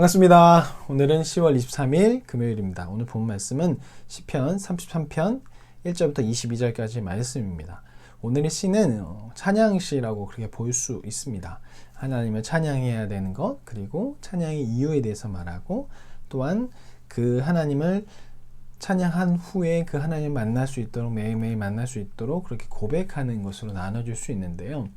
반갑습니다. 오늘은 10월 23일 금요일입니다. 오늘 본 말씀은 시편 33편 1절부터 22절까지 말씀입니다. 오늘의 시는 찬양시라고 그렇게 볼 수 있습니다. 하나님을 찬양해야 되는 것, 그리고 찬양의 이유에 대해서 말하고, 또한 그 하나님을 찬양한 후에 그 하나님을 만날 수 있도록, 매일매일 만날 수 있도록 그렇게 고백하는 것으로 나눠줄 수 있는데요.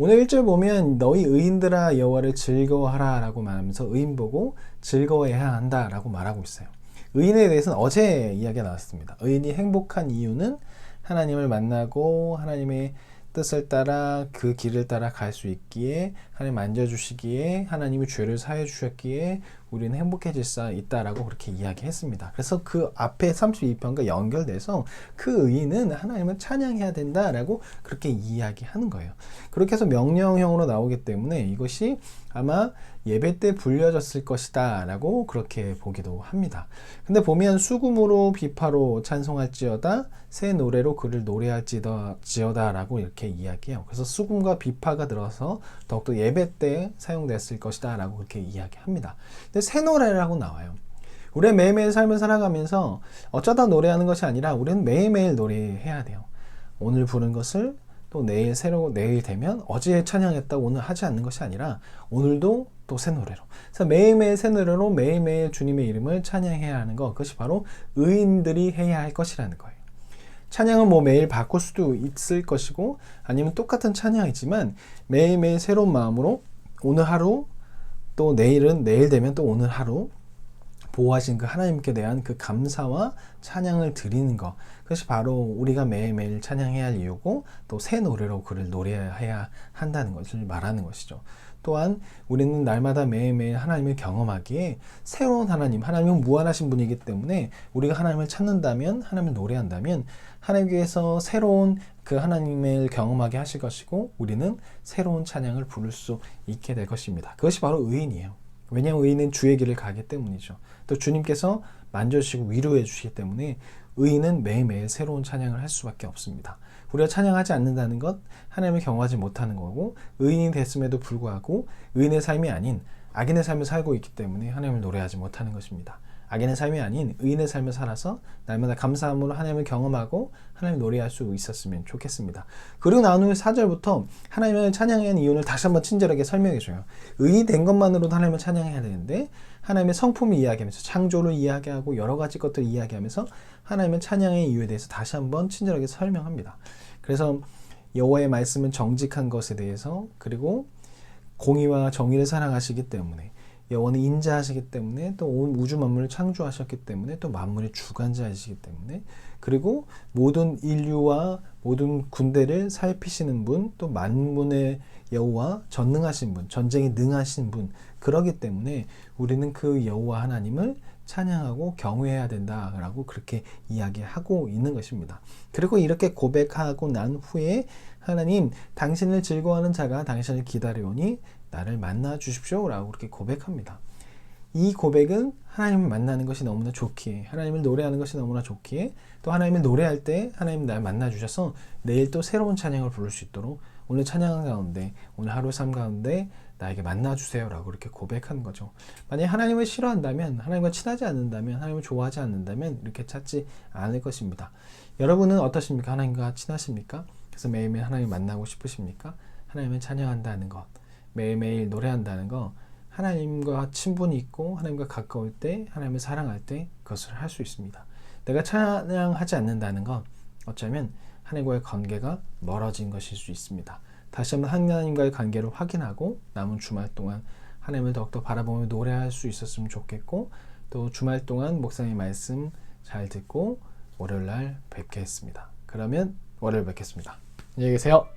오늘 1절 보면 너희 의인들아 여호와를 즐거워하라 라고 말하면서 의인 보고 즐거워해야 한다 라고 말하고 있어요. 의인에 대해서는 어제 이야기가 나왔습니다. 의인이 행복한 이유는 하나님을 만나고 하나님의 뜻을 따라 그 길을 따라 갈 수 있기에, 하나님 만져주시기에, 하나님이 죄를 사해 주셨기에 우리는 행복해질 수 있다라고 그렇게 이야기했습니다. 그래서 그 앞에 32편과 연결돼서 그 의인은 하나님을 찬양해야 된다라고 그렇게 이야기하는 거예요. 그렇게 해서 명령형으로 나오기 때문에 이것이 아마 예배 때 불려졌을 것이다 라고 그렇게 보기도 합니다. 근데 보면 수금으로 비파로 찬송할지어다, 새 노래로 그를 노래할지어다 라고 이렇게 이야기해요. 그래서 수금과 비파가 들어서 더욱더 예배 때 사용됐을 것이다 라고 그렇게 이야기합니다. 근데 새 노래라고 나와요. 우리의 매일매일 삶을 살아가면서 어쩌다 노래하는 것이 아니라 우리는 매일매일 노래해야 돼요. 오늘 부른 것을 또 내일 내일 되면 어제 찬양했다고 오늘 하지 않는 것이 아니라 오늘도 또 새 노래로, 그래서 매일매일 새 노래로 매일매일 주님의 이름을 찬양해야 하는 것, 그것이 바로 의인들이 해야 할 것이라는 거예요. 찬양은 뭐 매일 바꿀 수도 있을 것이고, 아니면 똑같은 찬양이지만 매일매일 새로운 마음으로 오늘 하루, 또 내일은 내일 되면 또 오늘 하루 보호하신 그 하나님께 대한 그 감사와 찬양을 드리는 것, 그것이 바로 우리가 매일매일 찬양해야 할 이유고, 또 새 노래로 그를 노래해야 한다는 것을 말하는 것이죠. 또한 우리는 날마다 매일매일 하나님을 경험하기에 새로운 하나님은 무한하신 분이기 때문에 우리가 하나님을 찾는다면, 하나님을 노래한다면 하나님께서 새로운 그 하나님을 경험하게 하실 것이고, 우리는 새로운 찬양을 부를 수 있게 될 것입니다. 그것이 바로 의인이에요. 왜냐하면 의인은 주의 길을 가기 때문이죠. 또 주님께서 만져주시고 위로해 주시기 때문에 의인은 매일매일 새로운 찬양을 할 수밖에 없습니다. 우리가 찬양하지 않는다는 것, 하나님을 경험하지 못하는 거고, 의인이 됐음에도 불구하고 의인의 삶이 아닌 악인의 삶을 살고 있기 때문에 하나님을 노래하지 못하는 것입니다. 악인의 삶이 아닌 의인의 삶을 살아서 날마다 감사함으로 하나님을 경험하고 하나님을 노래할 수 있었으면 좋겠습니다. 그리고 나온 후에 4절부터 하나님을 찬양하는 이유를 다시 한번 친절하게 설명해줘요. 의인 된 것만으로도 하나님을 찬양해야 되는데, 하나님의 성품을 이야기하면서 창조를 이야기하고 여러 가지 것들을 이야기하면서 하나님의 찬양의 이유에 대해서 다시 한번 친절하게 설명합니다. 그래서 여호와의 말씀은 정직한 것에 대해서, 그리고 공의와 정의를 사랑하시기 때문에, 여호와는 인자하시기 때문에, 또 온 우주 만물을 창조하셨기 때문에, 또 만물의 주관자이시기 때문에, 그리고 모든 인류와 모든 군대를 살피시는 분, 또 만문의 여호와, 전능하신 분, 전쟁에 능하신 분, 그러기 때문에 우리는 그 여호와 하나님을 찬양하고 경외해야 된다라고 그렇게 이야기하고 있는 것입니다. 그리고 이렇게 고백하고 난 후에 하나님, 당신을 즐거워하는 자가 당신을 기다려오니 나를 만나 주십시오 라고 그렇게 고백합니다. 이 고백은 하나님을 만나는 것이 너무나 좋기에, 하나님을 노래하는 것이 너무나 좋기에, 또 하나님을 노래할 때 하나님 나를 만나 주셔서 내일 또 새로운 찬양을 부를 수 있도록 오늘 찬양 가운데, 오늘 하루 삶 가운데 나에게 만나 주세요 라고 이렇게 고백하는 거죠. 만약에 하나님을 싫어한다면, 하나님과 친하지 않는다면, 하나님을 좋아하지 않는다면 이렇게 찾지 않을 것입니다. 여러분은 어떠십니까? 하나님과 친하십니까? 그래서 매일매일 하나님을 만나고 싶으십니까? 하나님을 찬양한다는 것, 매일매일 노래한다는 거, 하나님과 친분이 있고 하나님과 가까울 때, 하나님을 사랑할 때 그것을 할 수 있습니다. 내가 찬양하지 않는다는 건 어쩌면 하나님과의 관계가 멀어진 것일 수 있습니다. 다시 한번 하나님과의 관계를 확인하고 남은 주말 동안 하나님을 더욱더 바라보며 노래할 수 있었으면 좋겠고, 또 주말 동안 목사님 말씀 잘 듣고 월요일날 뵙겠습니다. 그러면 월요일 뵙겠습니다. 안녕히 계세요.